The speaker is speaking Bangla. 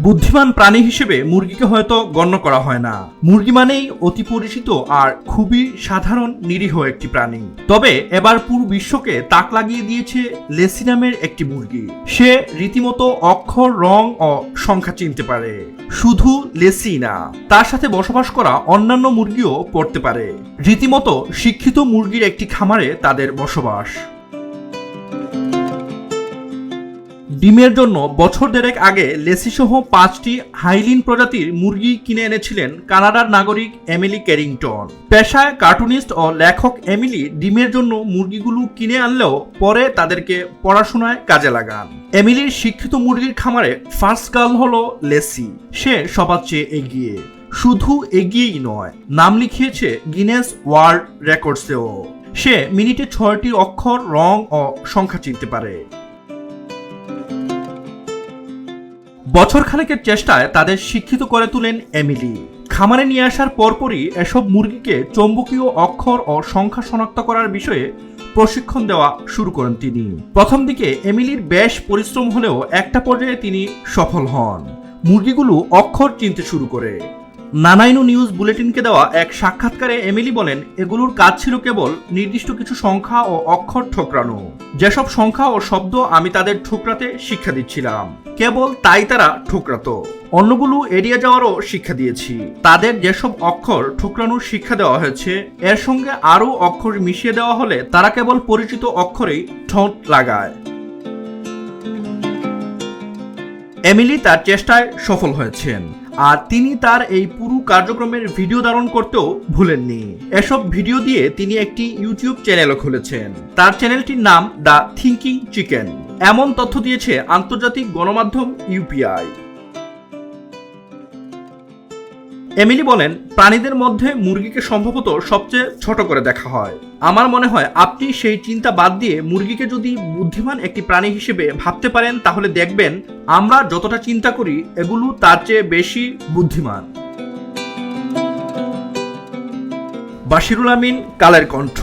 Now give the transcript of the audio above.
বুদ্ধিমান প্রাণী হিসেবে মুরগিকে হয়তো গণ্য করা হয় না। মুরগি মানেই অতি পরিচিত আর খুবই সাধারণ নিরীহ একটি প্রাণী। তবে এবার পুরো বিশ্বকে তাক লাগিয়ে দিয়েছে লেসি নামের একটি মুরগি। সে রীতিমতো অক্ষর, রং ও সংখ্যা চিনতে পারে। শুধু লেসি না, তার সাথে বসবাস করা অন্যান্য মুরগিও পড়তে পারে। রীতিমতো শিক্ষিত মুরগির একটি খামারে তাদের বসবাস। ডিমের জন্য বছর দেড়েক আগে লেসি সহ 5টি হাইলিন প্রজাতির মুরগি কিনে এনেছিলেন কানাডার নাগরিক এমিলি ক্যারিংটন। পেশায় কার্টুনিস্ট ও লেখক এমিলি ডিমের জন্য মুরগিগুলো কিনে আনলেও পরে তাদেরকে পড়াশোনায় কাজে লাগান। এমিলির শিক্ষিত মুরগির খামারে ফার্স্ট গার্ল হলো লেসি। সে সবার চেয়ে এগিয়ে। শুধু এগিয়েই নয়, নাম লিখিয়েছে গিনেস ওয়ার্ল্ড রেকর্ডসেও। সে মিনিটে 6টি অক্ষর, রং ও সংখ্যা চিনতে পারে। বছর খানেকের চেষ্টায় তাদের শিক্ষিত করে তোলেন এমিলি। খামারে নিয়ে আসার পরপরই এসব মুরগিকে চৌম্বকীয় অক্ষর ও সংখ্যা শনাক্ত করার বিষয়ে প্রশিক্ষণ দেওয়া শুরু করেন তিনি। প্রথম দিকে এমিলির বেশ পরিশ্রম হলেও একটা পর্যায়ে তিনি সফল হন। মুরগিগুলো অক্ষর চিনতে শুরু করে। নানাইনো নিউজ বুলেটিনকে দেওয়া এক সাক্ষাৎকারে এমিলি বলেন, এগুলোর কাজ ছিল কেবল নির্দিষ্ট কিছু সংখ্যা ও অক্ষর ঠোকরানো। যেসব সংখ্যা ও শব্দ আমি তাদের ঠোকরাতে শিক্ষা দিচ্ছিলাম, কেবল তাই তারা ঠোকরাতো। অন্যগুলো এড়িয়ে যাওয়ারও শিক্ষা দিয়েছি। তাদের যেসব অক্ষর ঠোকরানোর শিক্ষা দেওয়া হয়েছে, এর সঙ্গে আরও অক্ষর মিশিয়ে দেওয়া হলে তারা কেবল পরিচিত অক্ষরেই ঠোঁট লাগায়। এমিলি তার চেষ্টায় সফল হয়েছেন, আর তিনি তার এই পুরো কার্যক্রমের ভিডিও ধারণ করতেও ভুলেননি। এসব ভিডিও দিয়ে তিনি একটি ইউটিউব চ্যানেলও খুলেছেন। তার চ্যানেলটির নাম দ্য থিঙ্কিং চিকেন। এমন তথ্য দিয়েছে আন্তর্জাতিক গণমাধ্যম ইউপিআই। এমিলি বলেন, প্রাণীদের মধ্যে মুরগিকে সম্ভবত সবচেয়ে ছোট করে দেখা হয়। আমার মনে হয় আপনি সেই চিন্তা বাদ দিয়ে মুরগিকে যদি বুদ্ধিমান একটি প্রাণী হিসেবে ভাবতে পারেন, তাহলে দেখবেন আমরা যতটা চিন্তা করি এগুলো তার চেয়ে বেশি বুদ্ধিমান। বাশিরুল আমিন, কালের কণ্ঠ।